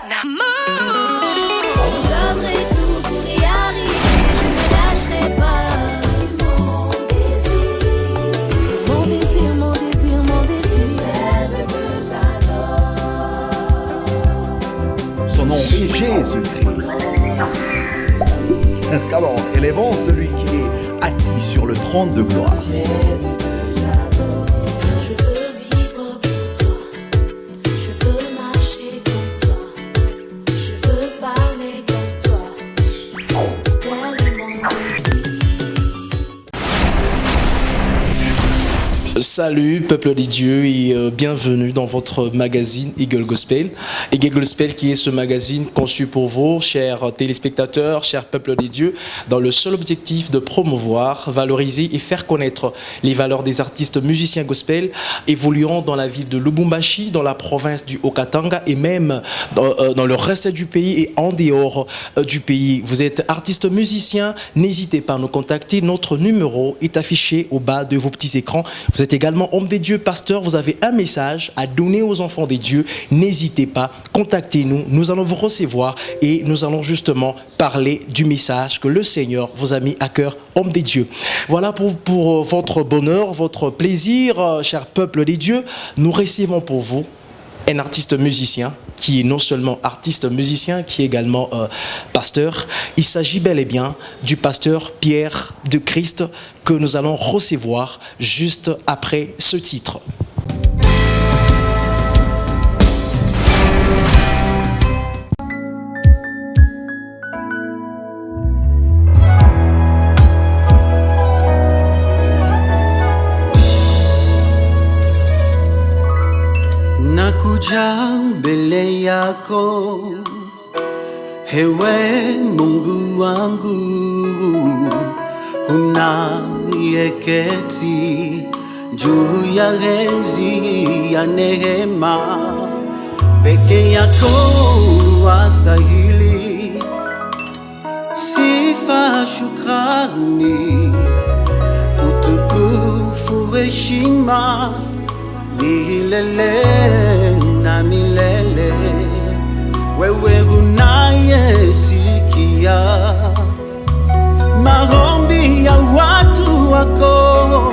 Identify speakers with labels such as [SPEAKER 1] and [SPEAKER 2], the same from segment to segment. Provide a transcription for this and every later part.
[SPEAKER 1] Son nom est Jésus-Christ. Alors, élevons celui qui est assis sur le trône de gloire.
[SPEAKER 2] Salut peuple des dieux et bienvenue dans votre magazine Eagle Gospel. Eagle Gospel qui est ce magazine conçu pour vous, chers téléspectateurs, chers peuple des dieux, dans le seul objectif de promouvoir, valoriser et faire connaître les valeurs des artistes musiciens gospel évoluant dans la ville de Lubumbashi, dans la province du Haut-Katanga et même dans le reste du pays et en dehors du pays. Vous êtes artiste musicien, n'hésitez pas à nous contacter. Notre numéro est affiché au bas de vos petits écrans. Vous êtes également homme des dieux, pasteur, vous avez un message à donner aux enfants des dieux. N'hésitez pas, contactez-nous, nous allons vous recevoir et nous allons justement parler du message que le Seigneur vous a mis à cœur, homme des dieux. Voilà pour votre bonheur, votre plaisir, cher peuple des dieux. Nous recevons pour vous un artiste musicien qui est non seulement artiste musicien, qui est également pasteur. Il s'agit bel et bien du pasteur Pierre de Christ que nous allons recevoir juste après ce titre.
[SPEAKER 3] Nakuja mbele yako, ewe Mungu wangu, unayeketi juu ya enzi ya neema. Peke yako wastahili sifa, shukrani, utukufu, heshima milele na milele. Wewe unayesikia maombi ya watu wako,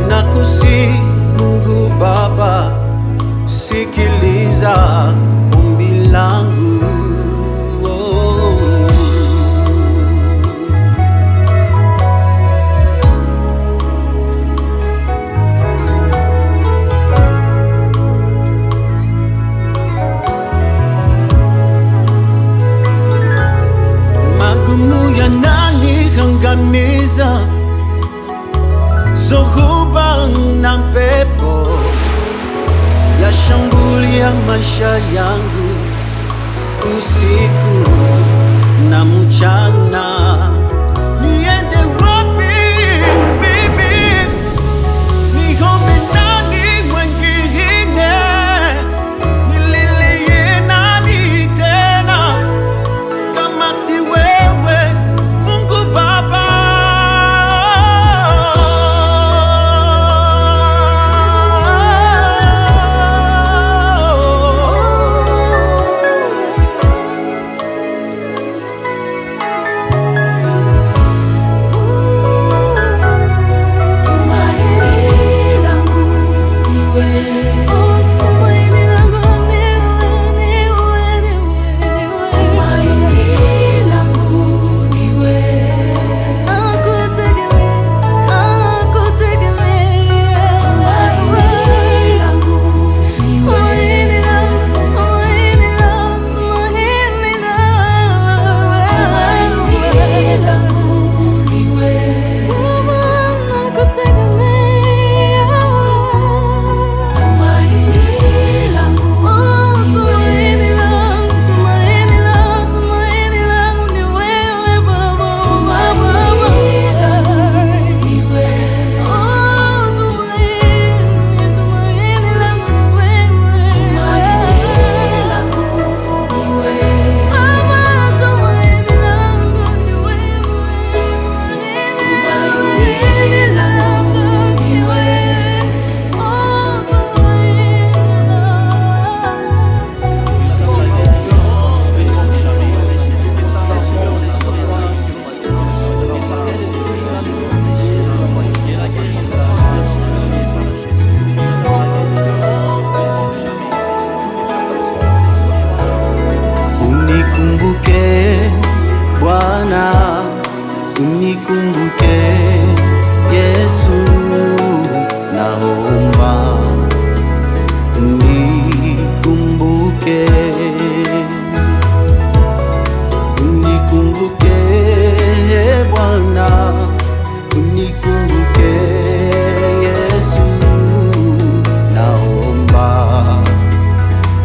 [SPEAKER 3] nakusihi Mungu Baba, sikiliza ombi langu. Magumu yananihangamiza, zoruba na pepo yashambulia maisha yangu usiku na mchana. Niende wapi mimi? Niombe nani mwingine? Nililie nani tena kama si wewe, Mungu Baba? Bwana, unikumbuke Yesu, naomba unikumbuke, unikumbuke Bwana, unikumbuke Yesu, naomba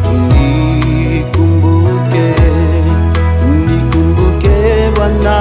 [SPEAKER 3] unikumbuke, unikumbuke Bwana.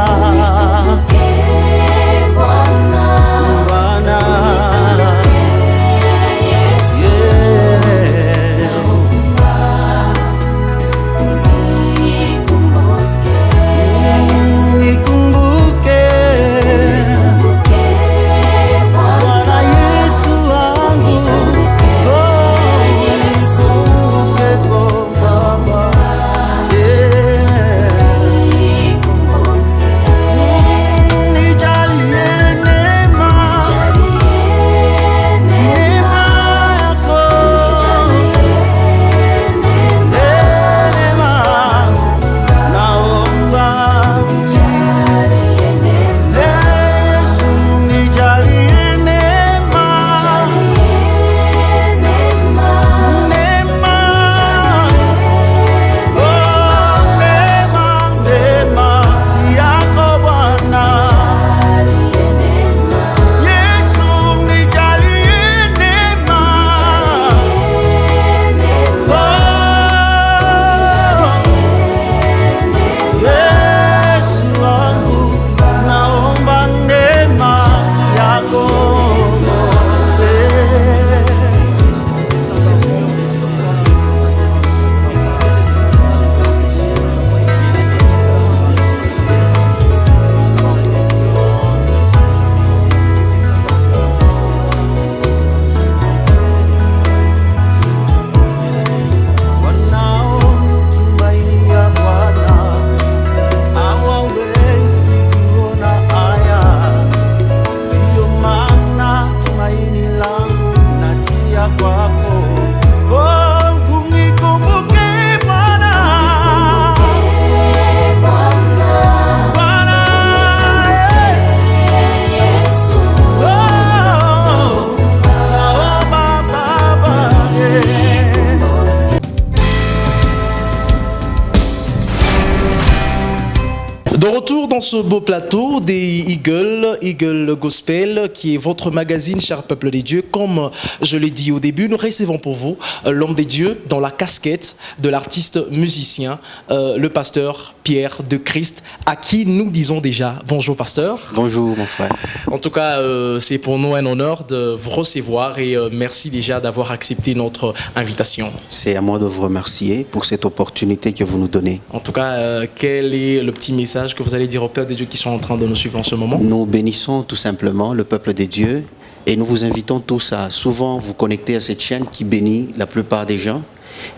[SPEAKER 2] De retour dans ce beau plateau des Eagle Gospel, qui est votre magazine, cher peuple des dieux. Comme je l'ai dit au début, nous recevons pour vous l'homme des dieux dans la casquette de l'artiste musicien, le pasteur Pierre de Christ, à qui nous disons déjà bonjour pasteur.
[SPEAKER 4] Bonjour mon frère.
[SPEAKER 2] En tout cas, c'est pour nous un honneur de vous recevoir et merci déjà d'avoir accepté notre invitation.
[SPEAKER 4] C'est à moi de vous remercier pour cette opportunité que vous nous donnez.
[SPEAKER 2] En tout cas, quel est le petit message que vous allez dire aux peuples des dieux qui sont en train de nous suivre en ce moment?
[SPEAKER 4] Nous bénissons tout simplement le peuple des dieux et nous vous invitons tous à souvent vous connecter à cette chaîne qui bénit la plupart des gens.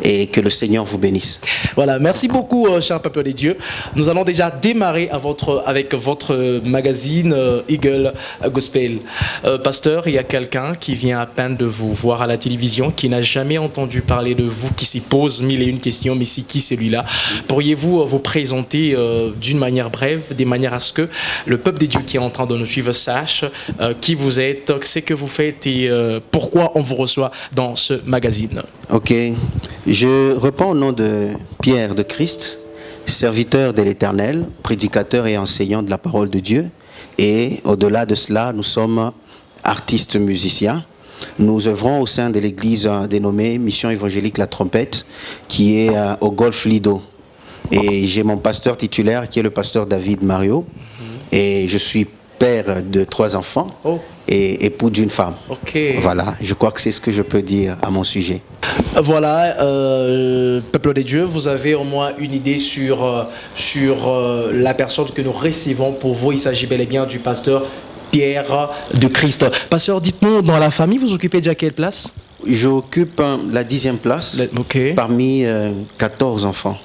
[SPEAKER 4] Et que le Seigneur vous bénisse.
[SPEAKER 2] Voilà, merci beaucoup, cher peuple des dieux. Nous allons déjà démarrer avec votre magazine Eagle Gospel. Pasteur, il y a quelqu'un qui vient à peine de vous voir à la télévision, qui n'a jamais entendu parler de vous, qui s'y pose mille et une questions, mais c'est qui celui-là? Pourriez-vous vous présenter d'une manière brève, de manière à ce que le peuple des dieux qui est en train de nous suivre sache qui vous êtes, ce que vous faites et pourquoi on vous reçoit dans ce magazine?
[SPEAKER 4] Ok. Je réponds au nom de Pierre de Christ, serviteur de l'Éternel, prédicateur et enseignant de la parole de Dieu. Et au-delà de cela, nous sommes artistes musiciens. Nous œuvrons au sein de l'église dénommée Mission évangélique La Trompette, qui est au Golfe Lido. Et j'ai mon pasteur titulaire qui est le pasteur David Mario. Et je suis père de 3 enfants. Oh. Et époux d'une femme.
[SPEAKER 2] Okay.
[SPEAKER 4] Voilà, je crois que c'est ce que je peux dire à mon sujet.
[SPEAKER 2] Voilà, peuple des dieux, vous avez au moins une idée sur la personne que nous recevons pour vous. Il s'agit bel et bien du pasteur Pierre de Christ. Pasteur, dites-nous, dans la famille, vous occupez déjà quelle place?
[SPEAKER 4] J'occupe la 10e place
[SPEAKER 2] Ok.
[SPEAKER 4] parmi 14 enfants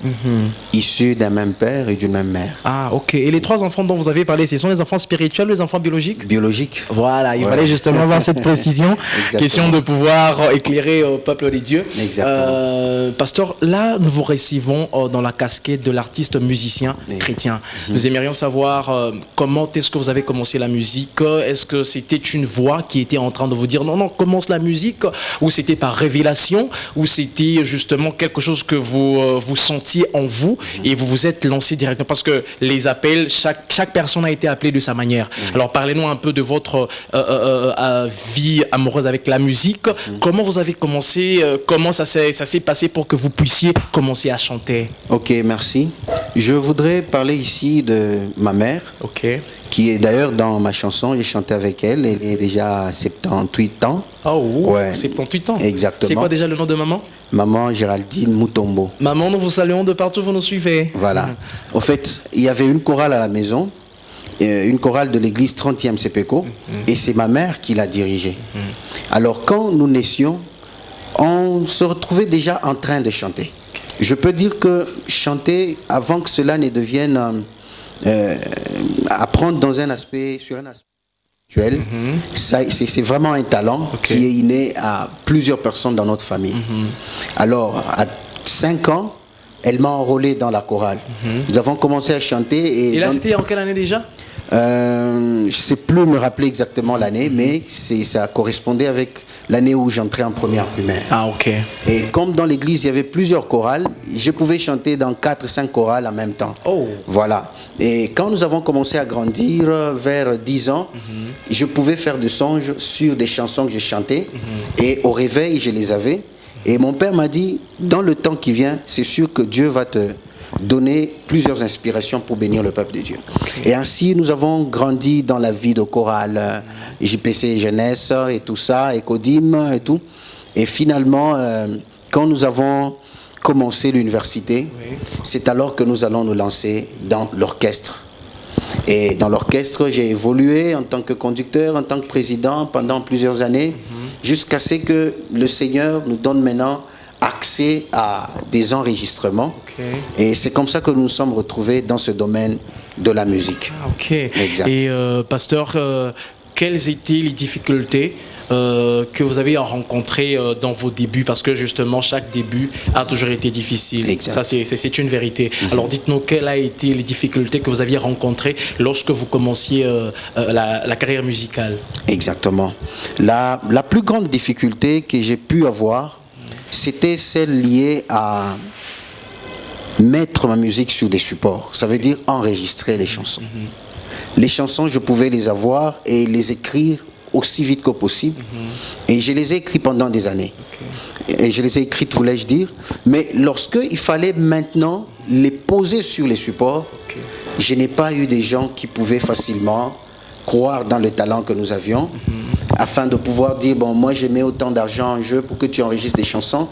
[SPEAKER 4] issus d'un même père et d'une même mère.
[SPEAKER 2] Ah, ok. Et les 3 enfants dont vous avez parlé, ce sont les enfants spirituels ou les enfants biologiques?
[SPEAKER 4] Biologique.
[SPEAKER 2] Voilà, il
[SPEAKER 4] Ouais.
[SPEAKER 2] fallait justement avoir cette précision.
[SPEAKER 4] Exactement.
[SPEAKER 2] Question de pouvoir éclairer au peuple des dieux.
[SPEAKER 4] Exactement.
[SPEAKER 2] Pasteur, là, nous vous recevons dans la casquette de l'artiste musicien chrétien. Nous aimerions savoir comment est-ce que vous avez commencé la musique. Est-ce que c'était une voix qui était en train de vous dire non, commence la musique, ou c'était par révélation, ou c'était justement quelque chose que vous sentiez en vous et vous vous êtes lancé directement? Parce que les appels, chaque personne a été appelée de sa manière. Alors parlez-nous un peu de votre vie amoureuse avec la musique. Comment vous avez commencé, comment ça s'est passé pour que vous puissiez commencer à chanter?
[SPEAKER 4] Ok, merci. Je voudrais parler ici de ma mère,
[SPEAKER 2] Ok.
[SPEAKER 4] qui est d'ailleurs dans ma chanson. J'ai chanté avec elle. Elle est déjà à 78 ans.
[SPEAKER 2] Oh,
[SPEAKER 4] Ouais.
[SPEAKER 2] 78 ans.
[SPEAKER 4] Exactement.
[SPEAKER 2] C'est quoi déjà le nom de maman?
[SPEAKER 4] Maman Géraldine Moutombo.
[SPEAKER 2] Maman, nous vous saluons de partout, vous nous suivez.
[SPEAKER 4] Voilà. Au fait, il y avait une chorale à la maison, une chorale de l'église 30e CPECO, et c'est ma mère qui l'a dirigée. Alors, quand nous naissions, on se retrouvait déjà en train de chanter. Je peux dire que chanter, avant que cela ne devienne apprendre dans un aspect, sur un aspect spirituel, c'est vraiment un talent qui est inné à plusieurs personnes dans notre famille. Alors, à 5 ans, elle m'a enrôlé dans la chorale. Nous avons commencé à chanter.
[SPEAKER 2] Et là, c'était en quelle année déjà?
[SPEAKER 4] je ne sais plus me rappeler exactement l'année, mais ça correspondait avec l'année où j'entrais en première primaire.
[SPEAKER 2] Ah, ok.
[SPEAKER 4] Et comme dans l'église, il y avait plusieurs chorales, je pouvais chanter dans 4-5 chorales en même temps.
[SPEAKER 2] Oh.
[SPEAKER 4] Voilà. Et quand nous avons commencé à grandir, vers 10 ans, je pouvais faire des songes sur des chansons que je chantais. Et au réveil, je les avais. Et mon père m'a dit, dans le temps qui vient, c'est sûr que Dieu va te donner plusieurs inspirations pour bénir le peuple de Dieu. Et ainsi, nous avons grandi dans la vie de chorale, JPC Jeunesse et tout ça, et Codim et tout. Et finalement, quand nous avons commencé l'université, c'est alors que nous allons nous lancer dans l'orchestre. Et dans l'orchestre, j'ai évolué en tant que conducteur, en tant que président pendant plusieurs années, jusqu'à ce que le Seigneur nous donne maintenant accès à des enregistrements. Et c'est comme ça que nous nous sommes retrouvés dans ce domaine de la musique.
[SPEAKER 2] Ah, ok.
[SPEAKER 4] Exact.
[SPEAKER 2] Et pasteur, quelles étaient les difficultés que vous avez rencontrées dans vos débuts? Parce que justement, chaque début a toujours été difficile.
[SPEAKER 4] Exact.
[SPEAKER 2] Ça, c'est une vérité. Alors dites-nous, quelles ont été les difficultés que vous aviez rencontrées lorsque vous commenciez la carrière musicale?
[SPEAKER 4] Exactement. La plus grande difficulté que j'ai pu avoir, c'était celle liée à mettre ma musique sur des supports. Ça veut dire enregistrer les chansons. Les chansons, je pouvais les avoir et les écrire aussi vite que possible. Et je les ai écrites pendant des années. Et je les ai écrites, voulais-je dire. Mais lorsque il fallait maintenant les poser sur les supports, je n'ai pas eu des gens qui pouvaient facilement croire dans le talent que nous avions, afin de pouvoir dire, bon, moi je mets autant d'argent en jeu pour que tu enregistres des chansons.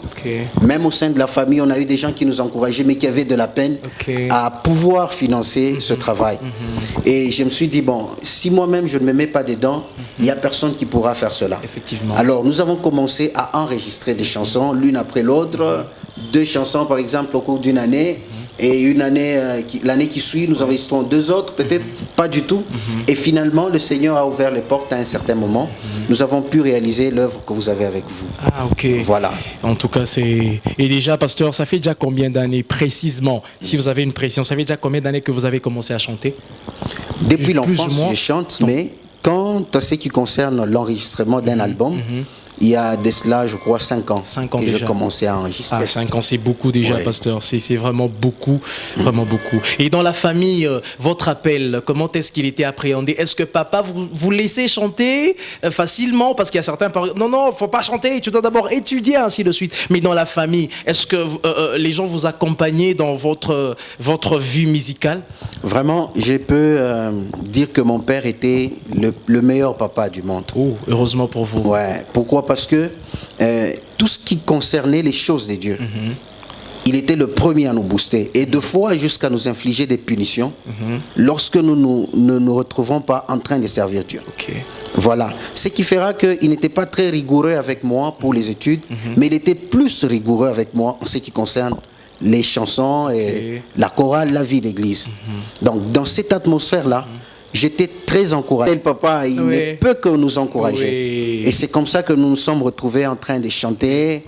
[SPEAKER 4] Même au sein de la famille, on a eu des gens qui nous encourageaient, mais qui avaient de la peine à pouvoir financer ce travail. Et je me suis dit, bon, si moi-même je ne me mets pas dedans, il n'y a personne qui pourra faire cela.
[SPEAKER 2] Effectivement.
[SPEAKER 4] Alors nous avons commencé à enregistrer des chansons, l'une après l'autre, 2 chansons par exemple au cours d'une année. Et une année, l'année qui suit, nous enregistrons 2 autres, peut-être pas du tout. Et finalement, le Seigneur a ouvert les portes à un certain moment. Nous avons pu réaliser l'œuvre que vous avez avec vous.
[SPEAKER 2] Ah, ok.
[SPEAKER 4] Voilà.
[SPEAKER 2] En tout cas, c'est... Et déjà, pasteur, ça fait déjà combien d'années précisément, si vous avez une précision, ça fait déjà combien d'années que vous avez commencé à chanter?
[SPEAKER 4] Depuis
[SPEAKER 2] Plus ou
[SPEAKER 4] l'enfance,
[SPEAKER 2] moins.
[SPEAKER 4] je chante, mais quant à ce qui concerne l'enregistrement d'un album, il y a de cela, je crois, 5 ans,
[SPEAKER 2] 5 ans
[SPEAKER 4] que
[SPEAKER 2] déjà.
[SPEAKER 4] j'ai commencé à enregistrer.
[SPEAKER 2] Ah, 5 ans, c'est beaucoup déjà,
[SPEAKER 4] Ouais.
[SPEAKER 2] pasteur. C'est vraiment beaucoup, vraiment beaucoup. Et dans la famille, votre appel, comment est-ce qu'il était appréhendé? Est-ce que papa vous laissait chanter facilement? Parce qu'il y a certains parents, non, faut pas chanter, tu dois d'abord étudier, ainsi de suite. Mais dans la famille, est-ce que les gens vous accompagnaient dans votre vie musicale?
[SPEAKER 4] Vraiment, je peux dire que mon père était le meilleur papa du monde.
[SPEAKER 2] Oh, heureusement pour vous.
[SPEAKER 4] Ouais. Pourquoi? Parce que tout ce qui concernait les choses de Dieu, il était le premier à nous booster. Et 2 fois jusqu'à nous infliger des punitions lorsque nous ne nous retrouvons pas en train de servir Dieu. Voilà. Ce qui fera qu'il n'était pas très rigoureux avec moi pour les études, mais il était plus rigoureux avec moi en ce qui concerne les chansons et la chorale, la vie d'église. Donc, dans cette atmosphère-là, j'étais très encouragé. Le papa, il ne peut que nous encourager. Et c'est comme ça que nous nous sommes retrouvés en train de chanter.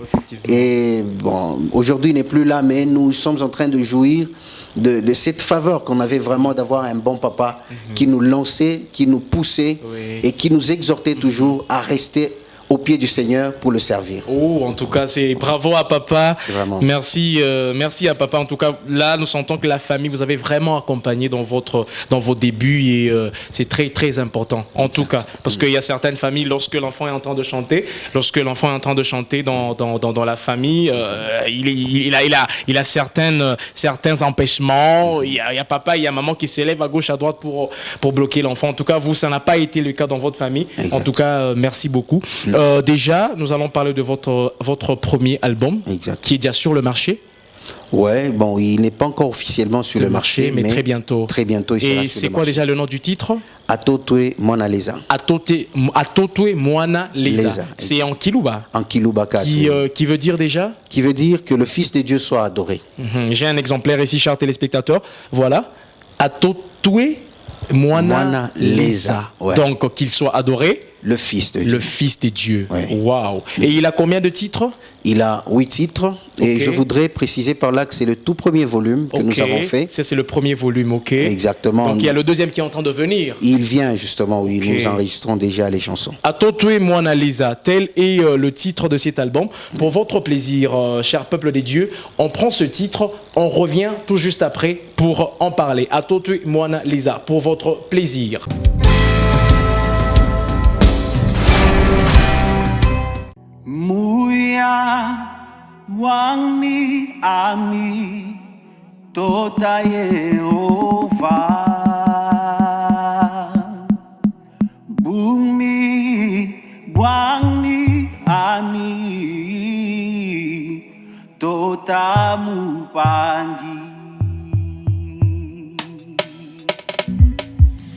[SPEAKER 4] Et bon, aujourd'hui, il n'est plus là, mais nous sommes en train de jouir de cette faveur qu'on avait vraiment d'avoir un bon papa qui nous lançait, qui nous poussait et qui nous exhortait toujours à rester au pied du Seigneur pour le servir.
[SPEAKER 2] Oh, en tout cas, c'est bravo à papa.
[SPEAKER 4] Vraiment.
[SPEAKER 2] Merci, merci à papa. En tout cas, là, nous sentons que la famille vous avez vraiment accompagné dans vos débuts et c'est très, très important. En tout cas, parce qu'il y a certaines familles, lorsque l'enfant est en train de chanter, dans la famille, il a certains empêchements. Il y a papa, il y a maman qui s'élève à gauche, à droite pour bloquer l'enfant. En tout cas, vous, ça n'a pas été le cas dans votre famille. Exact. En tout cas, merci beaucoup. Déjà, nous allons parler de votre premier album, qui est déjà sur le marché.
[SPEAKER 4] Ouais, bon, il n'est pas encore officiellement sur le marché, mais très bientôt. Très bientôt, il sera sur le marché.
[SPEAKER 2] Et c'est quoi déjà le nom du titre?
[SPEAKER 4] Atotwe Mwana Leza.
[SPEAKER 2] Atotwe Mwana Leza. C'est en Kiluba.
[SPEAKER 4] En Kiluba,
[SPEAKER 2] qui veut dire déjà?
[SPEAKER 4] Qui veut dire que le Fils de Dieu soit adoré.
[SPEAKER 2] J'ai un exemplaire ici, chers téléspectateurs. Voilà. Atotwe Mwana Leza. Ouais. Donc, qu'il soit adoré.
[SPEAKER 4] Le Fils de Dieu.
[SPEAKER 2] Le Fils de Dieu. Waouh. Et il a combien de titres? Il
[SPEAKER 4] a 8 titres. Et je voudrais préciser par là que c'est le tout premier volume que nous avons fait.
[SPEAKER 2] Ça, c'est le premier volume, ok.
[SPEAKER 4] Exactement.
[SPEAKER 2] Donc il y a le deuxième qui est en train de venir.
[SPEAKER 4] Il vient justement, oui. Nous enregistrons déjà les chansons.
[SPEAKER 2] Atotwe Mwana Leza, tel est le titre de cet album. Pour votre plaisir, cher peuple des dieux, on prend ce titre, on revient tout juste après pour en parler. Atotwe Mwana Leza, pour votre plaisir.
[SPEAKER 3] Muya wangmi ami tota Yehova bumi wangmi ami tota mupangi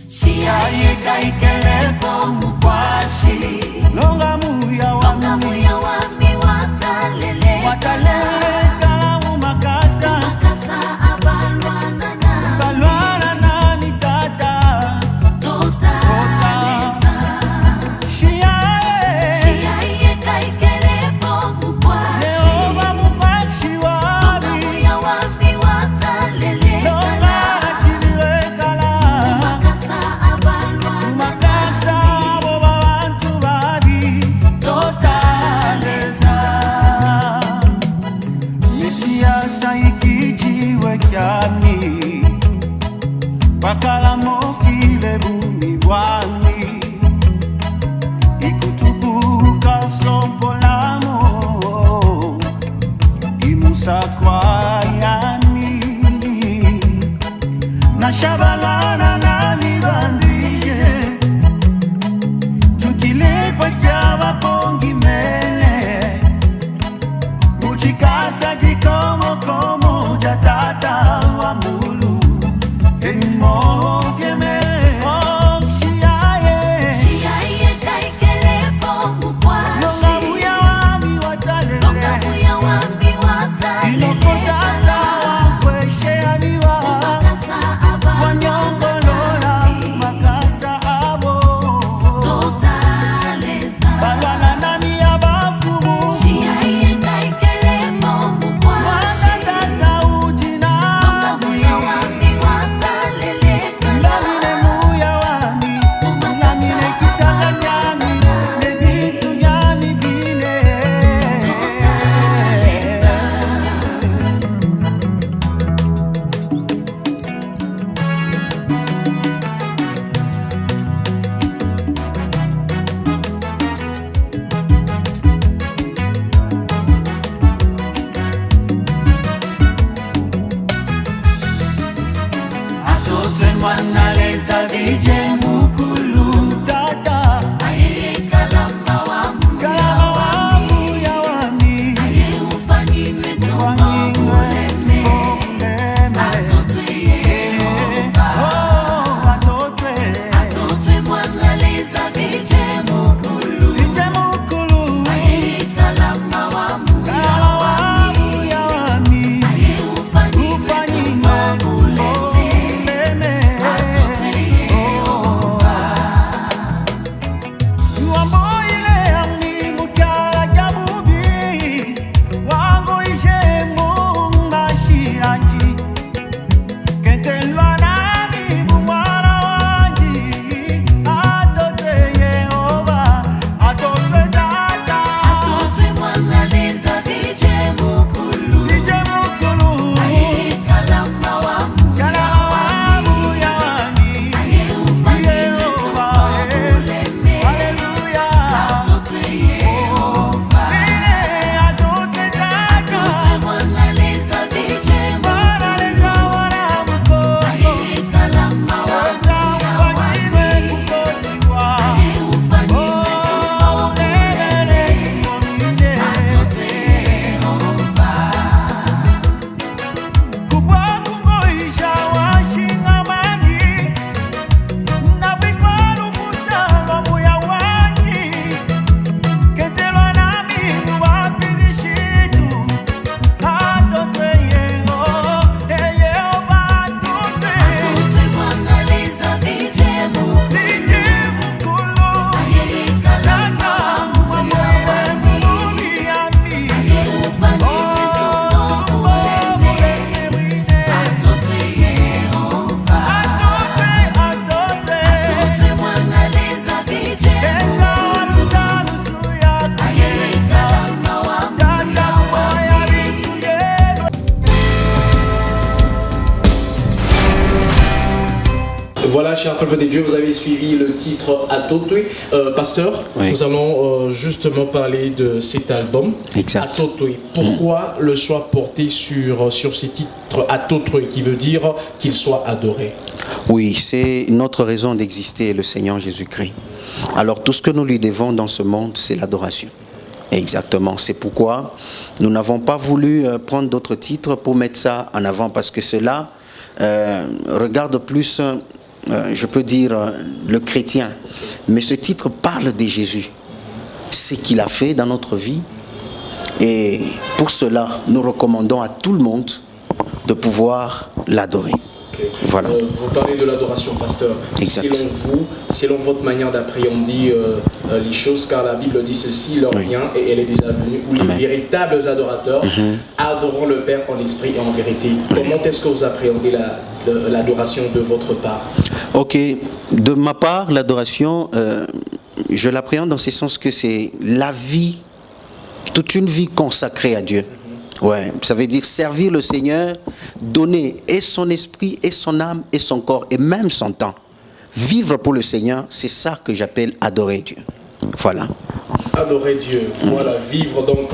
[SPEAKER 3] Siaye kaikelepo mukwashi longa muya wami watalele kalamu makasa balwana nani tata tota Siaye kaikelepo mukwashi Yehova mukwashi wami watalele longa chilile kala makasa boba bantu babi totaleza Mesia saikijiwe kyami bakala mofile bumi bwami ikutubuka sompolamo imusakwa yani nashabalana nami bandije tukilipa kyaba pongi mele mujikasa jikomo komo jatata wa mulu enmo fieme Siaye kaikelepo mukwashi longa muya wami watalele inokotata wankweshe amiwa wanyongolola makasa abo balwana nami abafumu wanatata ujina lamine muya wami lamine kisaka nyami nebitu nyami bine Atotwe Mwana Leza vije mukulu tata kalama wamu ya wami ufanyinwe tumoleme Atotwe Mwana Leza vije
[SPEAKER 2] Voilà, cher peuple de Dieu, vous avez suivi le titre Atotui. Pasteur,
[SPEAKER 4] Oui.
[SPEAKER 2] nous allons justement parler de cet album,
[SPEAKER 4] Exact.
[SPEAKER 2] Atotui. Pourquoi le choix porté sur ce titre Atotui, qui veut dire qu'il soit adoré?
[SPEAKER 4] Oui, c'est notre raison d'exister, le Seigneur Jésus-Christ. Alors tout ce que nous lui devons dans ce monde, c'est l'adoration. Exactement, c'est pourquoi nous n'avons pas voulu prendre d'autres titres pour mettre ça en avant, parce que cela regarde plus, je peux dire, le chrétien. Mais ce titre parle de Jésus, ce qu'il a fait dans notre vie. Et pour cela, nous recommandons à tout le monde de pouvoir l'adorer.
[SPEAKER 2] Okay.
[SPEAKER 4] Voilà.
[SPEAKER 2] Vous parlez de l'adoration, pasteur.
[SPEAKER 4] Exact.
[SPEAKER 2] Selon vous, selon votre manière d'appréhender les choses, car la Bible dit ceci, leur
[SPEAKER 4] Oui.
[SPEAKER 2] vient et elle est déjà venue, où les
[SPEAKER 4] Amen.
[SPEAKER 2] véritables adorateurs adoreront le Père en esprit et en vérité. Comment est-ce que vous appréhendez l'adoration de votre part?
[SPEAKER 4] Ok, de ma part, l'adoration, je l'appréhende dans ce sens que c'est la vie, toute une vie consacrée à Dieu. Ouais, ça veut dire servir le Seigneur, donner et son esprit, et son âme, et son corps, et même son temps. Vivre pour le Seigneur, c'est ça que j'appelle adorer Dieu. Voilà.
[SPEAKER 2] Adorer Dieu, voilà, vivre donc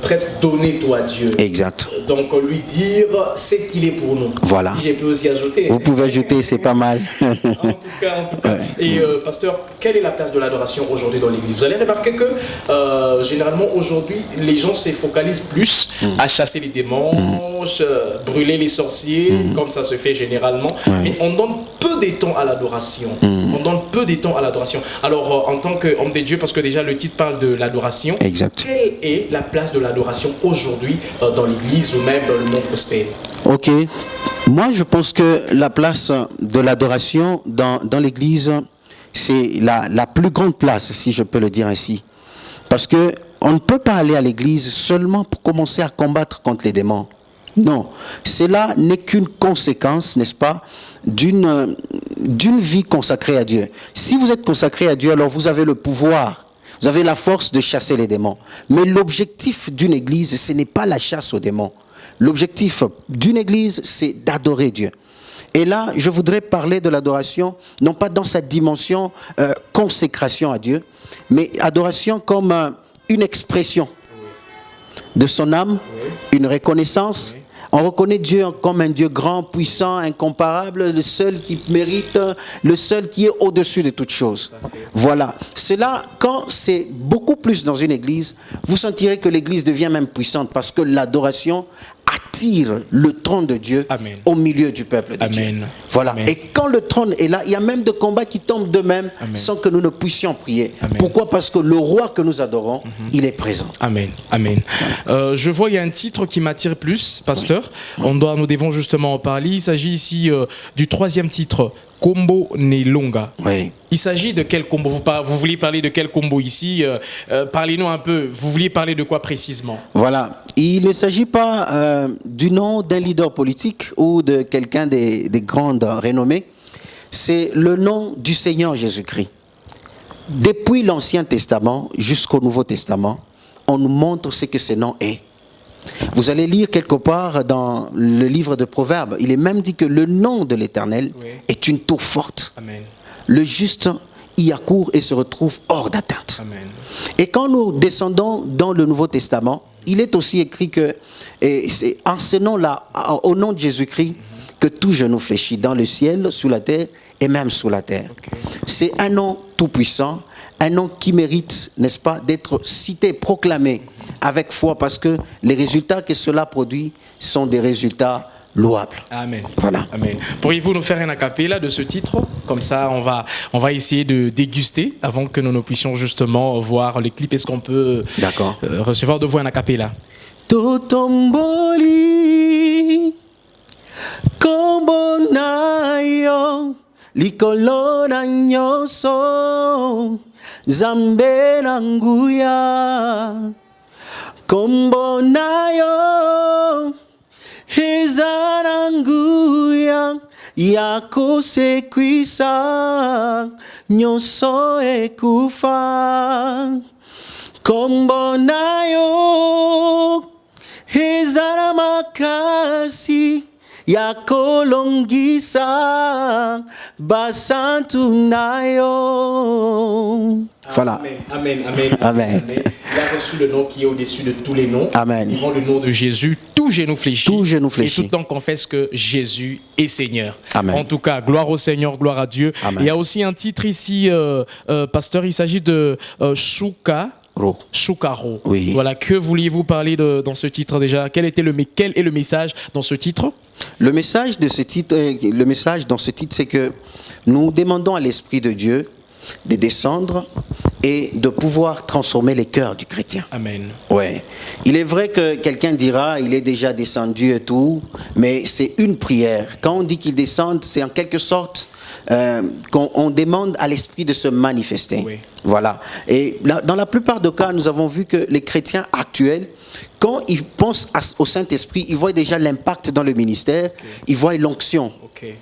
[SPEAKER 2] presque donner tout à Dieu.
[SPEAKER 4] Exact.
[SPEAKER 2] Donc lui dire ce qu'il est pour nous.
[SPEAKER 4] Voilà.
[SPEAKER 2] Si je peux aussi ajouter.
[SPEAKER 4] Vous pouvez ajouter, c'est pas mal.
[SPEAKER 2] En tout cas.
[SPEAKER 4] Ouais.
[SPEAKER 2] Et pasteur, quelle est la place de l'adoration aujourd'hui dans l'église? Vous allez remarquer que généralement aujourd'hui, les gens se focalisent plus à chasser les démons, brûler les sorciers, comme ça se fait généralement. Mais on donne peu de temps à l'adoration. On donne peu de temps à l'adoration. Alors en tant qu'homme de Dieu, parce que déjà le titre parle de l'adoration,
[SPEAKER 4] Exact.
[SPEAKER 2] quelle est la place de l'adoration aujourd'hui dans l'église ou même dans le monde gospel?
[SPEAKER 4] Ok. Moi, je pense que la place de l'adoration dans l'église, c'est la plus grande place, si je peux le dire ainsi. Parce que on ne peut pas aller à l'église seulement pour commencer à combattre contre les démons. Non. Cela n'est qu'une conséquence, n'est-ce pas, d'une vie consacrée à Dieu. Si vous êtes consacré à Dieu, alors vous avez le pouvoir, vous avez la force de chasser les démons. Mais l'objectif d'une église, ce n'est pas la chasse aux démons. L'objectif d'une église, c'est d'adorer Dieu. Et là, je voudrais parler de l'adoration, non pas dans sa dimension consécration à Dieu, mais adoration comme une expression de son âme, une reconnaissance. On reconnaît Dieu comme un Dieu grand, puissant, incomparable, le seul qui mérite, le seul qui est au-dessus de toutes choses. Voilà. Cela, quand c'est beaucoup plus dans une église, vous sentirez que l'église devient même puissante parce que l'adoration attire le trône de Dieu
[SPEAKER 2] Amen.
[SPEAKER 4] au milieu du peuple de Dieu. Voilà.
[SPEAKER 2] Amen.
[SPEAKER 4] Et quand le trône est là, il y a même des combats qui tombent d'eux-mêmes sans que nous ne puissions prier.
[SPEAKER 2] Amen.
[SPEAKER 4] Pourquoi? Parce que le roi que nous adorons, il est présent.
[SPEAKER 2] Amen, amen. Je vois il y a un titre qui m'attire plus, pasteur. Nous devons justement en parler. Il s'agit ici du troisième titre, Combo Nelonga.
[SPEAKER 4] Oui.
[SPEAKER 2] Il s'agit de quel combo? Vous vouliez parler de quel combo ici? Parlez-nous un peu. Vous vouliez parler de quoi précisément?
[SPEAKER 4] Voilà. Il ne s'agit pas du nom d'un leader politique ou de quelqu'un des grandes renommées. C'est le nom du Seigneur Jésus-Christ. Depuis l'Ancien Testament jusqu'au Nouveau Testament, on nous montre ce que ce nom est. Vous allez lire quelque part dans le livre de Proverbes, il est même dit que le nom de l'Éternel est une tour forte.
[SPEAKER 2] Amen.
[SPEAKER 4] Le juste y accourt et se retrouve hors d'atteinte.
[SPEAKER 2] Amen.
[SPEAKER 4] Et quand nous descendons dans le Nouveau Testament, il est aussi écrit que, et c'est en ce nom-là, au nom de Jésus-Christ, que tout genou fléchit dans le ciel, sous la terre et même sous la terre.
[SPEAKER 2] Okay.
[SPEAKER 4] C'est un nom tout-puissant, un nom qui mérite, n'est-ce pas, d'être cité, proclamé avec foi, parce que les résultats que cela produit sont des résultats louables.
[SPEAKER 2] Amen.
[SPEAKER 4] Voilà.
[SPEAKER 2] Amen. Pourriez-vous nous faire un acapella de ce titre? Comme ça, on va essayer de déguster avant que nous puissions justement voir les clips. Est-ce qu'on peut recevoir de vous un acapella?
[SPEAKER 4] Totomboli kombo nayo likolo na nyonso Zambe na nguya kombo nayo eza na nguya ya kosekwisa nyonso ekufa kombo nayo eza na makasi yakolongisa basantu nayo. Voilà.
[SPEAKER 2] Amen.
[SPEAKER 4] Amen.
[SPEAKER 2] Il a reçu le nom qui est au-dessus de tous les noms.
[SPEAKER 4] Amen.
[SPEAKER 2] Devant le nom de Jésus, tout genou fléchit.
[SPEAKER 4] Tout genou fléchit.
[SPEAKER 2] Et tout le temps confesse que Jésus est Seigneur.
[SPEAKER 4] Amen.
[SPEAKER 2] En tout cas, gloire au Seigneur, gloire à Dieu.
[SPEAKER 4] Amen.
[SPEAKER 2] Il y a aussi un titre ici, pasteur, il s'agit de Shukaro.
[SPEAKER 4] Oui.
[SPEAKER 2] Voilà, que vouliez-vous parler dans ce titre déjà? Quel est le message dans ce titre?
[SPEAKER 4] Le message dans ce titre, c'est que nous demandons à l'Esprit de Dieu de descendre et de pouvoir transformer les cœurs du chrétien.
[SPEAKER 2] Amen.
[SPEAKER 4] Ouais. Il est vrai que quelqu'un dira, il est déjà descendu et tout, mais c'est une prière. Quand on dit qu'il descende, c'est en quelque sorte qu'on demande à l'Esprit de se manifester.
[SPEAKER 2] Oui.
[SPEAKER 4] Voilà. Et dans la plupart des cas, nous avons vu que les chrétiens actuels, quand ils pensent au Saint-Esprit, ils voient déjà l'impact dans le ministère, ils voient l'onction.
[SPEAKER 2] Okay.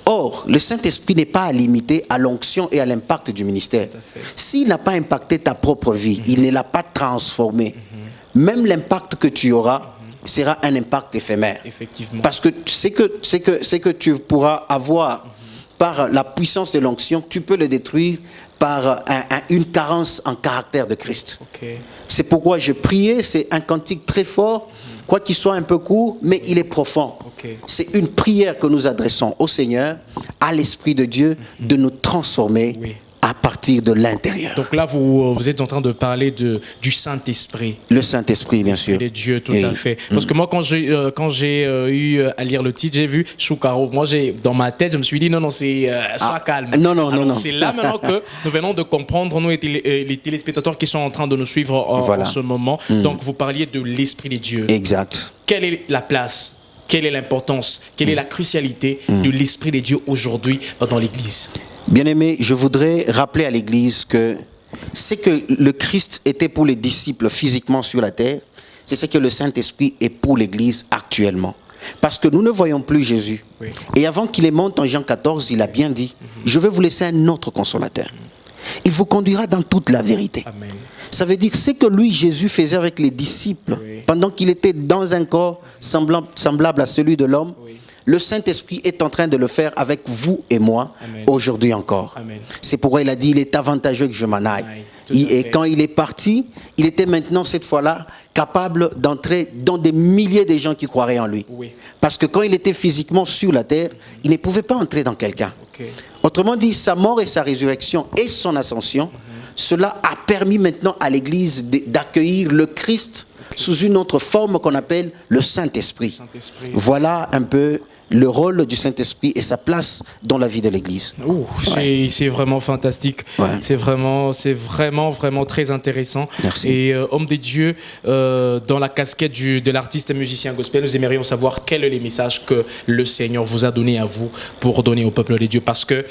[SPEAKER 4] Or, le Saint-Esprit n'est pas limité à l'onction et à l'impact du ministère. S'il n'a pas impacté ta propre vie, il ne l'a pas transformé. Même l'impact que tu auras sera un impact éphémère.
[SPEAKER 2] Effectivement.
[SPEAKER 4] Parce que c'est que tu pourras avoir par la puissance de l'onction, tu peux le détruire par une carence en caractère de Christ.
[SPEAKER 2] Okay.
[SPEAKER 4] C'est pourquoi je priais, c'est un cantique très fort, quoi qu'il soit un peu court, mais il est profond.
[SPEAKER 2] Okay.
[SPEAKER 4] C'est une prière que nous adressons au Seigneur, à l'Esprit de Dieu, de nous transformer à partir de l'intérieur.
[SPEAKER 2] Donc là, vous êtes en train de parler du Saint-Esprit.
[SPEAKER 4] Le Saint-Esprit, bien sûr.
[SPEAKER 2] De Dieu, tout à fait. Parce que moi, quand j'ai eu à lire le titre, j'ai vu Shukaro. Moi, dans ma tête, je me suis dit, non, c'est sois calme.
[SPEAKER 4] Non.
[SPEAKER 2] C'est là maintenant que nous venons de comprendre, nous, les téléspectateurs qui sont en train de nous suivre en ce moment. Donc, vous parliez de l'Esprit de Dieu.
[SPEAKER 4] Exact.
[SPEAKER 2] Quelle est la place? Quelle est l'importance? Quelle est la crucialité de l'Esprit de Dieu aujourd'hui dans l'Église?
[SPEAKER 4] Bien-aimé, je voudrais rappeler à l'Église que c'est que le Christ était pour les disciples physiquement sur la terre, c'est ce que le Saint-Esprit est pour l'Église actuellement. Parce que nous ne voyons plus Jésus. Oui. Et avant qu'il les monte en Jean 14, il a bien dit, je vais vous laisser un autre consolateur. Il vous conduira dans toute la vérité.
[SPEAKER 2] Amen.
[SPEAKER 4] Ça veut dire que c'est que lui, Jésus, faisait avec les disciples, pendant qu'il était dans un corps semblable à celui de l'homme. Le Saint-Esprit est en train de le faire avec vous et moi, aujourd'hui encore. C'est pourquoi il a dit, il est avantageux que je m'en aille. Et quand il est parti, il était maintenant, cette fois-là, capable d'entrer dans des milliers de gens qui croiraient en lui. Parce que quand il était physiquement sur la terre, il ne pouvait pas entrer dans quelqu'un. Autrement dit, sa mort et sa résurrection et son ascension, cela a permis maintenant à l'Église d'accueillir le Christ sous une autre forme qu'on appelle le Saint-Esprit. Voilà un peu le rôle du Saint-Esprit et sa place dans la vie de l'Église.
[SPEAKER 2] C'est vraiment fantastique. C'est vraiment très intéressant.
[SPEAKER 4] Merci.
[SPEAKER 2] Et homme de Dieu, dans la casquette de l'artiste musicien gospel, nous aimerions savoir quel est le message que le Seigneur vous a donné à vous pour donner au peuple de Dieu. Parce que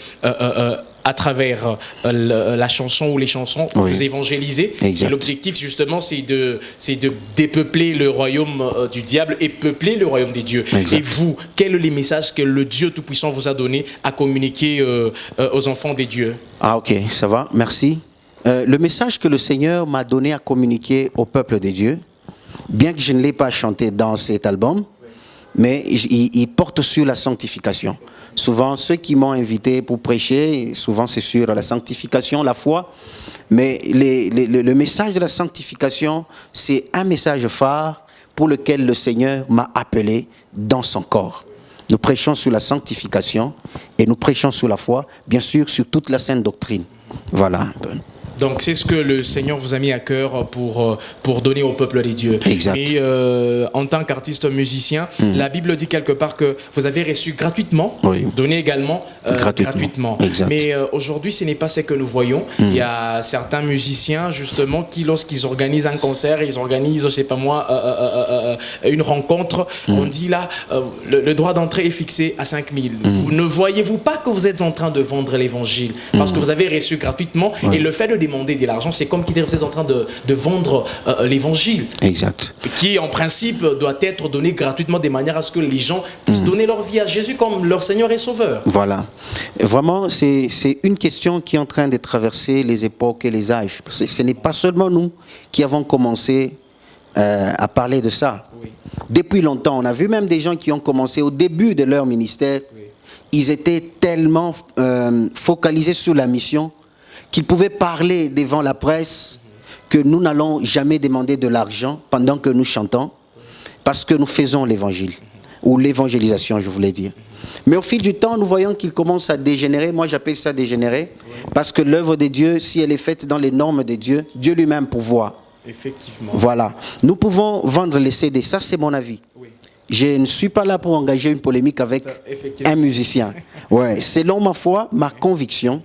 [SPEAKER 2] à travers la chanson ou les chansons, vous évangélisez. Et l'objectif, justement, c'est de dépeupler le royaume du diable et peupler le royaume des dieux. Exact. Et vous, quel est le message que le Dieu Tout-Puissant vous a donné à communiquer aux enfants des dieux?
[SPEAKER 4] Ah, ok, ça va, merci. Le message que le Seigneur m'a donné à communiquer au peuple des dieux, bien que je ne l'ai pas chanté dans cet album, mais il porte sur la sanctification. Souvent, ceux qui m'ont invité pour prêcher, souvent c'est sur la sanctification, la foi. Mais le message de la sanctification, c'est un message phare pour lequel le Seigneur m'a appelé dans son corps. Nous prêchons sur la sanctification et nous prêchons sur la foi, bien sûr sur toute la sainte doctrine. Voilà un peu.
[SPEAKER 2] Donc c'est ce que le Seigneur vous a mis à cœur pour donner au peuple des dieux.
[SPEAKER 4] Exact.
[SPEAKER 2] Mais en tant qu'artiste musicien, la Bible dit quelque part que vous avez reçu gratuitement, donné également gratuitement.
[SPEAKER 4] Exact.
[SPEAKER 2] Mais aujourd'hui, ce n'est pas ce que nous voyons. Il y a certains musiciens justement qui, lorsqu'ils organisent un concert, ils organisent, je sais pas moi, une rencontre, on dit là, le droit d'entrée est fixé à 5 000. Vous ne voyez-vous pas que vous êtes en train de vendre l'évangile parce que vous avez reçu gratuitement et le fait de demander de l'argent, c'est comme si vous êtes en train de vendre l'évangile.
[SPEAKER 4] Exact.
[SPEAKER 2] Qui, en principe, doit être donné gratuitement de manière à ce que les gens puissent donner leur vie à Jésus comme leur Seigneur et Sauveur.
[SPEAKER 4] Voilà. Vraiment, c'est une question qui est en train de traverser les époques et les âges. Ce n'est pas seulement nous qui avons commencé à parler de ça.
[SPEAKER 2] Oui.
[SPEAKER 4] Depuis longtemps, on a vu même des gens qui ont commencé au début de leur ministère.
[SPEAKER 2] Oui.
[SPEAKER 4] Ils étaient tellement focalisés sur la mission qu'ils pouvaient parler devant la presse que nous n'allons jamais demander de l'argent pendant que nous chantons parce que nous faisons l'évangile ou l'évangélisation, je voulais dire. Mais au fil du temps, nous voyons qu'il commence à dégénérer. Moi, j'appelle ça dégénérer parce que l'œuvre de Dieu, si elle est faite dans les normes de Dieu, Dieu lui-même pourvoit.
[SPEAKER 2] Effectivement.
[SPEAKER 4] Voilà. Nous pouvons vendre les CD. Ça, c'est mon avis.
[SPEAKER 2] Oui.
[SPEAKER 4] Je ne suis pas là pour engager une polémique avec un musicien. Ouais. Selon ma foi, ma conviction,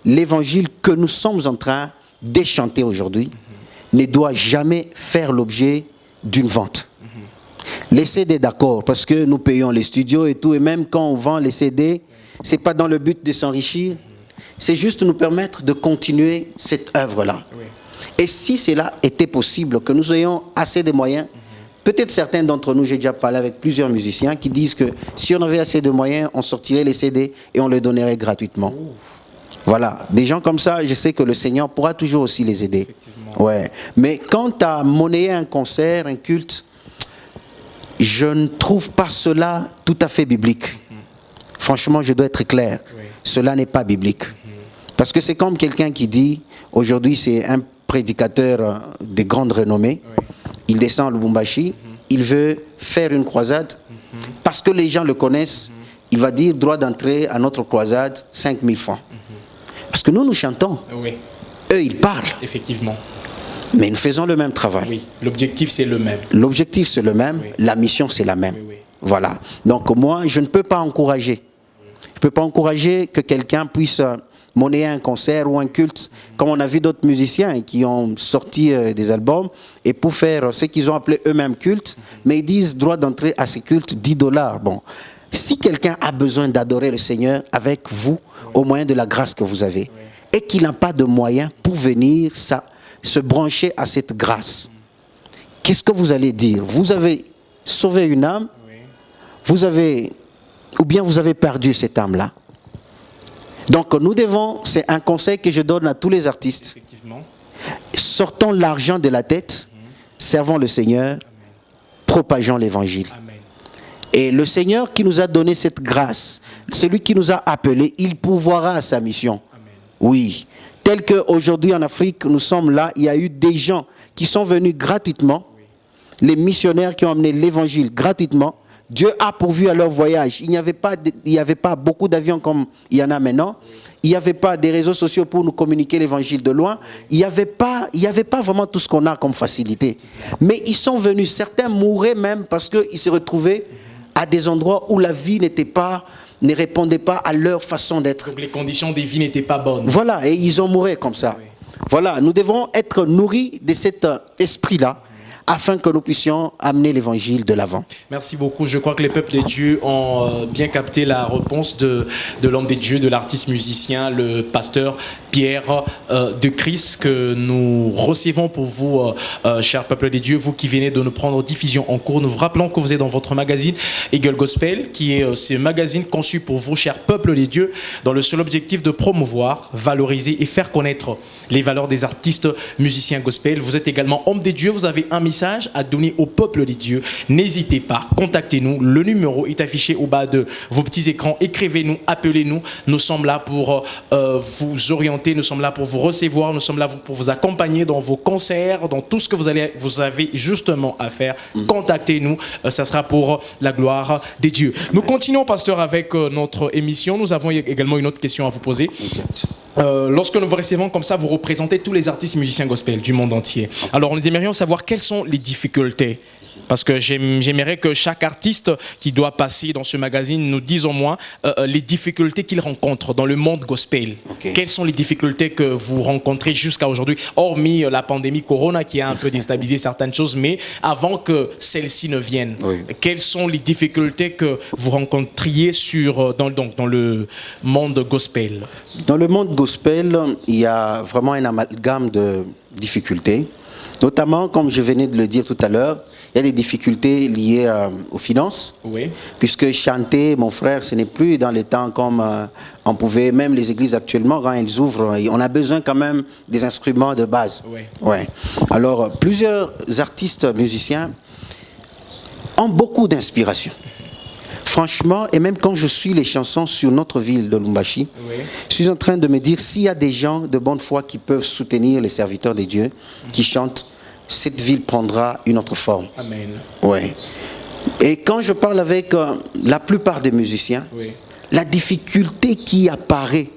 [SPEAKER 4] l'évangile que nous sommes en train de chanter aujourd'hui ne doit jamais faire l'objet d'une vente. Les CD, d'accord, parce que nous payons les studios et tout, et même quand on vend les CD, ce n'est pas dans le but de s'enrichir, c'est juste nous permettre de continuer cette œuvre-là.
[SPEAKER 2] Oui.
[SPEAKER 4] Et si cela était possible, que nous ayons assez de moyens, peut-être certains d'entre nous, j'ai déjà parlé avec plusieurs musiciens qui disent que si on avait assez de moyens, on sortirait les CD et on les donnerait gratuitement. Voilà, des gens comme ça, je sais que le Seigneur pourra toujours aussi les aider. Ouais. Mais quant à monnayer un concert, un culte, je ne trouve pas cela tout à fait biblique. Franchement, je dois être clair.
[SPEAKER 2] Oui.
[SPEAKER 4] Cela n'est pas biblique. Parce que c'est comme quelqu'un qui dit, aujourd'hui c'est un prédicateur de grande renommée,
[SPEAKER 2] Oui.
[SPEAKER 4] il descend à Lubumbashi, il veut faire une croisade, parce que les gens le connaissent, il va dire droit d'entrée à notre croisade, 5 000 francs. Parce que nous chantons,
[SPEAKER 2] Oui.
[SPEAKER 4] eux ils parlent,
[SPEAKER 2] Effectivement.
[SPEAKER 4] mais nous faisons le même travail.
[SPEAKER 2] Oui. L'objectif, c'est le même.
[SPEAKER 4] L'objectif c'est le même,
[SPEAKER 2] Oui.
[SPEAKER 4] la mission c'est la même.
[SPEAKER 2] Oui, oui.
[SPEAKER 4] Voilà. Donc moi, je ne peux pas encourager. Je ne peux pas encourager que quelqu'un puisse monnayer un concert ou un culte, comme on a vu d'autres musiciens qui ont sorti des albums, et pour faire ce qu'ils ont appelé eux-mêmes culte, mais ils disent droit d'entrée à ces cultes $10. Bon, si quelqu'un a besoin d'adorer le Seigneur avec vous, au moyen de la grâce que vous avez, et qu'il n'a pas de moyens pour venir se brancher à cette grâce, qu'est-ce que vous allez dire? Vous avez sauvé une âme, vous avez perdu cette âme-là. Donc nous devons, c'est un conseil que je donne à tous les artistes,
[SPEAKER 2] Effectivement.
[SPEAKER 4] sortons l'argent de la tête, servons le Seigneur, propageons l'évangile.
[SPEAKER 2] Amen.
[SPEAKER 4] Et le Seigneur qui nous a donné cette grâce, celui qui nous a appelés, il pourvoira à sa mission.
[SPEAKER 2] Amen.
[SPEAKER 4] Oui. Tel qu'aujourd'hui en Afrique, nous sommes là, il y a eu des gens qui sont venus gratuitement, les missionnaires qui ont amené l'évangile gratuitement. Dieu a pourvu à leur voyage. Il n'y avait pas beaucoup d'avions comme il y en a maintenant. Il n'y avait pas des réseaux sociaux pour nous communiquer l'évangile de loin. Il n'y avait pas vraiment tout ce qu'on a comme facilité. Mais ils sont venus. Certains mouraient même parce qu'ils se retrouvaient à des endroits où la vie ne répondait pas à leur façon d'être.
[SPEAKER 2] Donc les conditions de vie n'étaient pas bonnes.
[SPEAKER 4] Voilà, et ils ont mouru comme ça.
[SPEAKER 2] Oui.
[SPEAKER 4] Voilà, nous devons être nourris de cet esprit-là, afin que nous puissions amener l'évangile de l'avant.
[SPEAKER 2] Merci beaucoup. Je crois que les peuples de Dieu ont bien capté la réponse de l'homme des dieux, de l'artiste musicien, le pasteur Pierre de Christ, que nous recevons pour vous, chers peuples des dieux, vous qui venez de nous prendre diffusion en cours. Nous vous rappelons que vous êtes dans votre magazine Eagle Gospel, qui est ce magazine conçu pour vous, chers peuples des dieux, dans le seul objectif de promouvoir, valoriser et faire connaître les valeurs des artistes musiciens gospel. Vous êtes également homme des dieux, vous avez un message à donner au peuple des dieux. N'hésitez pas, contactez-nous. Le numéro est affiché au bas de vos petits écrans. Écrivez-nous, appelez-nous. Nous sommes là pour vous orienter, nous sommes là pour vous recevoir, nous sommes là pour vous accompagner dans vos concerts, dans tout ce que vous avez justement à faire. Contactez-nous, ça sera pour la gloire des dieux. Nous continuons, pasteur, avec notre émission. Nous avons également une autre question à vous poser.
[SPEAKER 4] Exact.
[SPEAKER 2] Lorsque nous vous recevons comme ça, vous représentez tous les artistes musiciens gospel du monde entier. Alors nous aimerions savoir quelles sont les difficultés, parce que j'aimerais que chaque artiste qui doit passer dans ce magazine nous dise au moins les difficultés qu'il rencontre dans le monde gospel.
[SPEAKER 4] Okay.
[SPEAKER 2] Quelles sont les difficultés que vous rencontrez jusqu'à aujourd'hui, hormis la pandémie Corona qui a un peu déstabilisé certaines choses, mais avant que celle-ci ne vienne,
[SPEAKER 4] oui.
[SPEAKER 2] Quelles sont les difficultés que vous rencontriez dans le monde gospel?
[SPEAKER 4] Dans le monde gospel, il y a vraiment un amalgame de difficultés. Notamment, comme je venais de le dire tout à l'heure, il y a des difficultés liées aux finances.
[SPEAKER 2] Oui.
[SPEAKER 4] Puisque chanter, mon frère, ce n'est plus dans les temps comme on pouvait, même les églises actuellement, quand elles ouvrent, on a besoin quand même des instruments de base.
[SPEAKER 2] Oui.
[SPEAKER 4] Ouais. Alors, plusieurs artistes musiciens ont beaucoup d'inspiration. Franchement, et même quand je suis les chansons sur notre ville de Lubumbashi,
[SPEAKER 2] Oui.
[SPEAKER 4] je suis en train de me dire, s'il y a des gens de bonne foi qui peuvent soutenir les serviteurs de Dieu, qui chantent, cette ville prendra une autre forme.
[SPEAKER 2] Amen.
[SPEAKER 4] Ouais. Et quand je parle avec la plupart des musiciens,
[SPEAKER 2] Oui.
[SPEAKER 4] la difficulté qui apparaît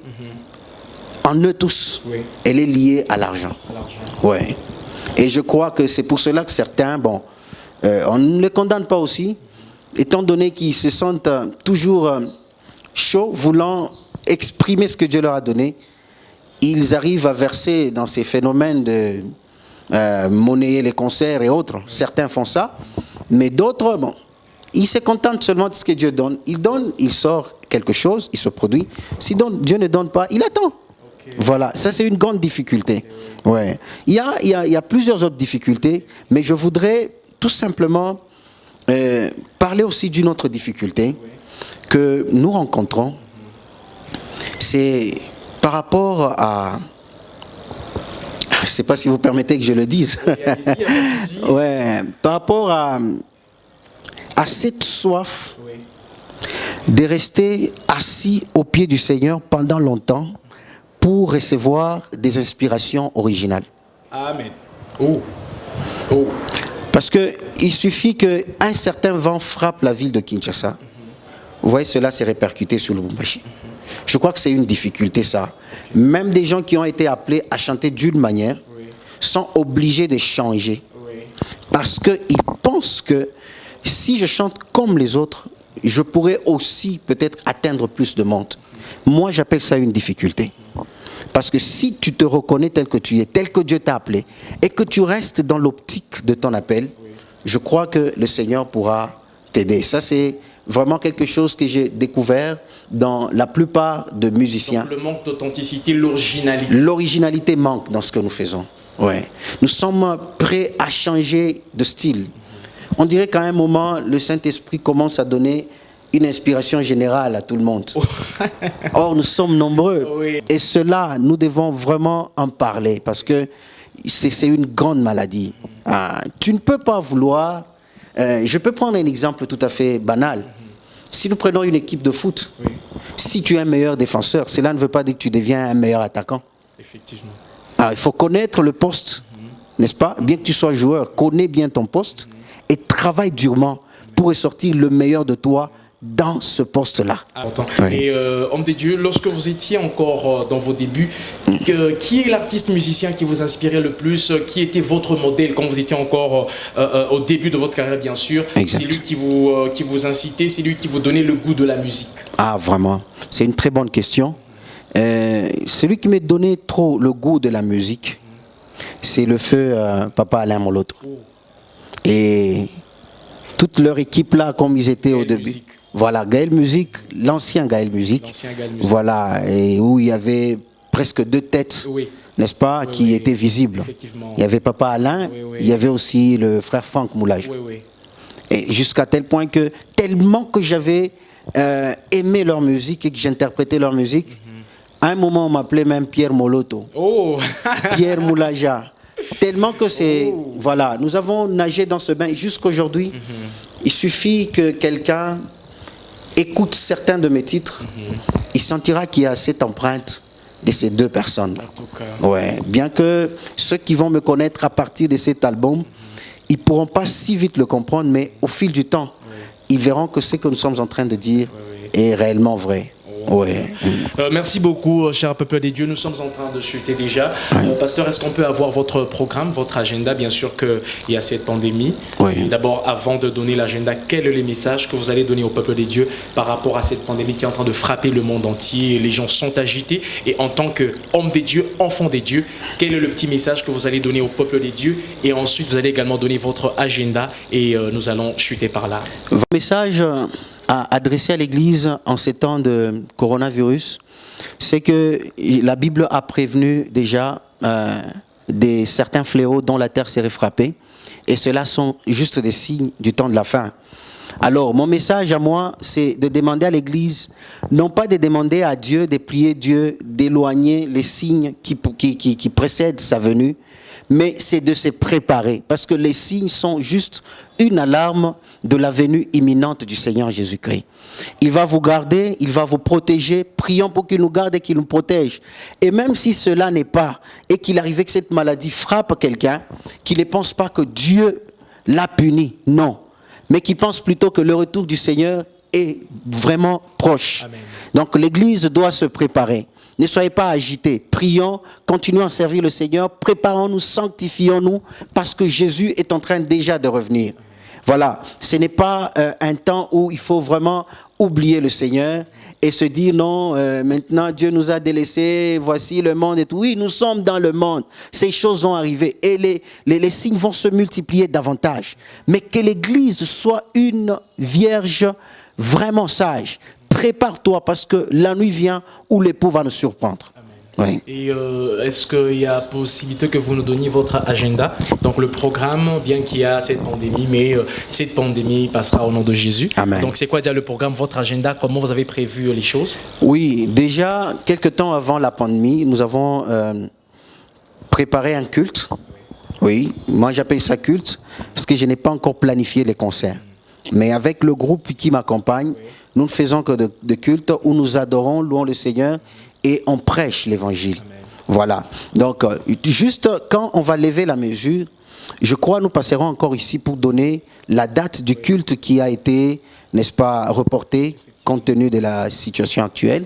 [SPEAKER 4] en eux tous,
[SPEAKER 2] Oui.
[SPEAKER 4] elle est liée à l'argent.
[SPEAKER 2] L'argent.
[SPEAKER 4] Ouais. Et je crois que c'est pour cela que certains, bon, on ne les condamne pas aussi, étant donné qu'ils se sentent toujours chauds, voulant exprimer ce que Dieu leur a donné, ils arrivent à verser dans ces phénomènes de monnayer les concerts et autres. Certains font ça, mais d'autres, bon, ils se contentent seulement de ce que Dieu donne. Il donne, il sort quelque chose, il se produit. Si Dieu ne donne pas, il attend. Voilà, ça c'est une grande difficulté. Ouais. Il y a plusieurs autres difficultés, mais je voudrais tout simplement parler aussi d'une autre difficulté que nous rencontrons. C'est par rapport à... Je ne sais pas si vous permettez que je le dise.
[SPEAKER 2] Oui, allez-y, il y a pas de souci.
[SPEAKER 4] Ouais, par rapport à cette soif
[SPEAKER 2] Oui.
[SPEAKER 4] de rester assis au pied du Seigneur pendant longtemps pour recevoir des inspirations originales.
[SPEAKER 2] Amen. Oh. Oh.
[SPEAKER 4] Parce qu'il suffit qu'un certain vent frappe la ville de Kinshasa. Vous voyez, cela s'est répercuté sur Lubumbashi. Je crois que c'est une difficulté, ça. Même des gens qui ont été appelés à chanter d'une manière sont obligés de changer.
[SPEAKER 2] Oui.
[SPEAKER 4] Parce qu'ils pensent que si je chante comme les autres, je pourrais aussi peut-être atteindre plus de monde. Moi, j'appelle ça une difficulté. Parce que si tu te reconnais tel que tu es, tel que Dieu t'a appelé, et que tu restes dans l'optique de ton appel, je crois que le Seigneur pourra t'aider. Ça, c'est vraiment quelque chose que j'ai découvert dans la plupart de musiciens.
[SPEAKER 2] Donc le manque d'authenticité, l'originalité.
[SPEAKER 4] L'originalité manque dans ce que nous faisons. Ouais. Nous sommes prêts à changer de style. On dirait qu'à un moment, le Saint-Esprit commence à donner une inspiration générale à tout le monde. Or, nous sommes nombreux.
[SPEAKER 2] Oui.
[SPEAKER 4] Et cela, nous devons vraiment en parler parce que c'est une grande maladie. Tu ne peux pas vouloir... je peux prendre un exemple tout à fait banal. Si nous prenons une équipe de foot, si tu es un meilleur défenseur, cela ne veut pas dire que tu deviens un meilleur attaquant.
[SPEAKER 2] Effectivement.
[SPEAKER 4] Alors, il faut connaître le poste, n'est-ce pas? Bien que tu sois joueur, connais bien ton poste et travaille durement pour ressortir le meilleur de toi dans ce poste-là. Oui.
[SPEAKER 2] Et homme de Dieu, lorsque vous étiez encore dans vos débuts, qui est l'artiste musicien qui vous inspirait le plus? Qui était votre modèle quand vous étiez encore au début de votre carrière, bien sûr?
[SPEAKER 4] Exact.
[SPEAKER 2] C'est lui qui vous incitait, c'est lui qui vous donnait le goût de la musique?
[SPEAKER 4] Ah, vraiment, c'est une très bonne question. Celui qui m'a donné trop le goût de la musique, c'est le feu Papa Alain Moloto. Et toute leur équipe là, comme ils étaient au début.
[SPEAKER 2] Musique.
[SPEAKER 4] Voilà, Gaël Musique, l'ancien Gaël Musique. Voilà, et où il y avait presque deux têtes, n'est-ce pas, qui étaient visibles. Il y avait Papa Alain, il y avait aussi le frère Franck Moulage. Et jusqu'à tel point que, tellement que j'avais aimé leur musique et que j'interprétais leur musique, à un moment on m'appelait même Pierre Moloto.
[SPEAKER 2] Oh.
[SPEAKER 4] Pierre Moulaja. Tellement que c'est... Voilà, nous avons nagé dans ce bain jusqu'aujourd'hui. Il suffit que quelqu'un écoute certains de mes titres, il sentira qu'il y a cette empreinte de ces deux personnes.
[SPEAKER 2] En tout cas.
[SPEAKER 4] Ouais. Bien que ceux qui vont me connaître à partir de cet album, ils ne pourront pas si vite le comprendre, mais au fil du temps, ils verront que ce que nous sommes en train de dire est réellement vrai. Ouais.
[SPEAKER 2] Merci beaucoup, cher peuple des dieux. Nous sommes en train de chuter déjà. Pasteur, est-ce qu'on peut avoir votre programme, votre agenda? Bien sûr qu'il y a cette pandémie. D'abord, avant de donner l'agenda, quel est le message que vous allez donner au peuple des dieux par rapport à cette pandémie qui est en train de frapper le monde entier? Les gens sont agités. Et en tant qu'homme des dieux, enfant des dieux, quel est le petit message que vous allez donner au peuple des dieux? Et ensuite, vous allez également donner votre agenda et nous allons chuter par là.
[SPEAKER 4] Votre message à adresser à l'Église en ces temps de coronavirus, c'est que la Bible a prévenu déjà certains fléaux dont la terre serait frappée. Et ceux-là sont juste des signes du temps de la fin. Alors, mon message à moi, c'est de demander à l'Église, non pas de demander à Dieu, de prier Dieu, d'éloigner les signes qui précèdent sa venue, mais c'est de se préparer, parce que les signes sont juste une alarme de la venue imminente du Seigneur Jésus-Christ. Il va vous garder, il va vous protéger. Prions pour qu'il nous garde et qu'il nous protège. Et même si cela n'est pas, et qu'il arrive que cette maladie frappe quelqu'un, qu'il ne pense pas que Dieu l'a puni, non. Mais qu'il pense plutôt que le retour du Seigneur est vraiment proche. Amen. Donc l'Église doit se préparer. Ne soyez pas agités. Prions, continuons à servir le Seigneur, préparons-nous, sanctifions-nous, parce que Jésus est en train déjà de revenir. Voilà, ce n'est pas un temps où il faut vraiment oublier le Seigneur et se dire non, maintenant Dieu nous a délaissés, voici le monde et tout. Oui, nous sommes dans le monde, ces choses vont arriver et les signes vont se multiplier davantage. Mais que l'Église soit une vierge vraiment sage. Prépare-toi parce que la nuit vient où l'époux va nous surprendre. Oui.
[SPEAKER 2] Et est-ce qu'il y a possibilité que vous nous donniez votre agenda? Donc le programme, bien qu'il y a cette pandémie, mais cette pandémie passera au nom de Jésus.
[SPEAKER 4] Amen.
[SPEAKER 2] Donc c'est quoi déjà le programme, votre agenda? Comment vous avez prévu les choses?
[SPEAKER 4] Oui, déjà, quelques temps avant la pandémie, nous avons préparé un culte. Oui, moi j'appelle ça culte parce que je n'ai pas encore planifié les concerts. Mais avec le groupe qui m'accompagne, nous ne faisons que de cultes où nous adorons, louons le Seigneur et on prêche l'évangile. Amen. Voilà. Donc, juste quand on va lever la mesure, je crois nous passerons encore ici pour donner la date du culte qui a été, n'est-ce pas, reporté compte tenu de la situation actuelle.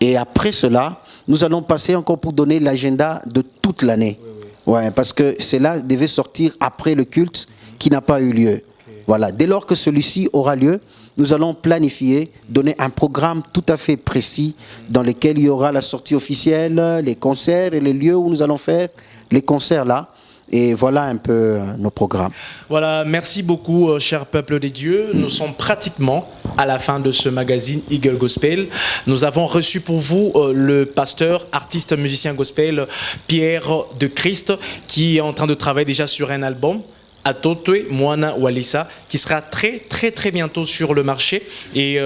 [SPEAKER 4] Et après cela, nous allons passer encore pour donner l'agenda de toute l'année. Ouais, parce que cela devait sortir après le culte qui n'a pas eu lieu. Voilà. Dès lors que celui-ci aura lieu, nous allons planifier, donner un programme tout à fait précis dans lequel il y aura la sortie officielle, les concerts et les lieux où nous allons faire les concerts là. Et voilà un peu nos programmes.
[SPEAKER 2] Voilà, merci beaucoup, cher peuple des dieux. Nous sommes pratiquement à la fin de ce magazine Eagle Gospel. Nous avons reçu pour vous le pasteur, artiste, musicien gospel Pierre de Christ, qui est en train de travailler déjà sur un album. Atotwe Moana Walisa, qui sera très bientôt sur le marché et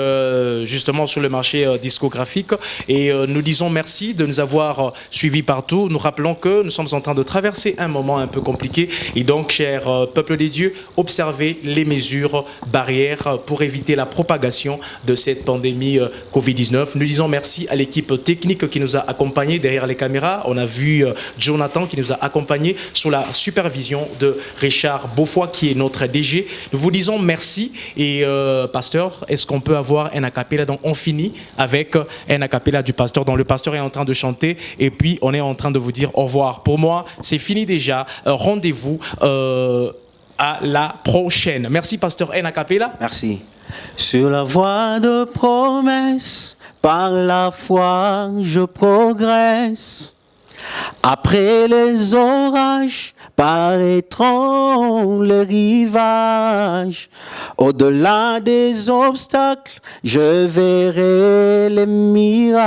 [SPEAKER 2] justement sur le marché discographique. Et nous disons merci de nous avoir suivis partout. Nous rappelons que nous sommes en train de traverser un moment un peu compliqué et donc, cher peuple des dieux, observez les mesures barrières pour éviter la propagation de cette pandémie Covid-19. Nous disons merci à l'équipe technique qui nous a accompagnés derrière les caméras. On a vu Jonathan qui nous a accompagnés sous la supervision de Richard Beaufoy qui est notre DG. Nous vous disons merci et pasteur, est-ce qu'on peut avoir un acapella? Donc on finit avec un acapella du pasteur dont le pasteur est en train de chanter et puis on est en train de vous dire au revoir. Pour moi, c'est fini déjà. Rendez-vous à la prochaine. Merci pasteur, un acapella.
[SPEAKER 4] Merci. Sur la voie de promesse, par la foi je progresse. Après les orages, paraîtront les rivages. Au-delà des obstacles, je verrai les miracles.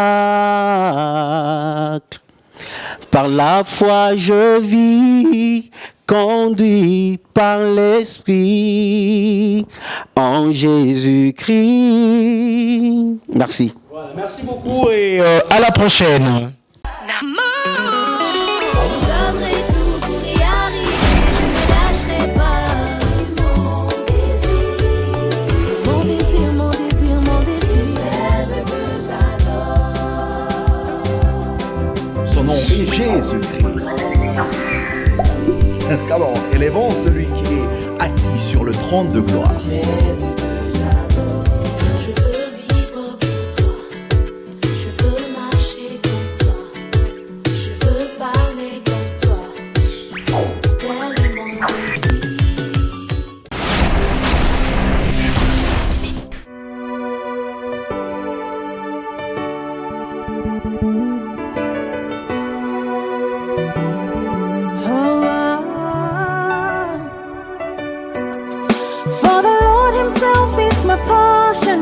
[SPEAKER 4] Par la foi, je vis, conduit par l'Esprit, en Jésus-Christ. Merci.
[SPEAKER 2] Voilà, merci beaucoup et à la prochaine.
[SPEAKER 1] Son nom est Jésus-Christ. Alors, élevons celui qui est assis sur le trône de gloire.
[SPEAKER 5] For the Lord himself is my portion.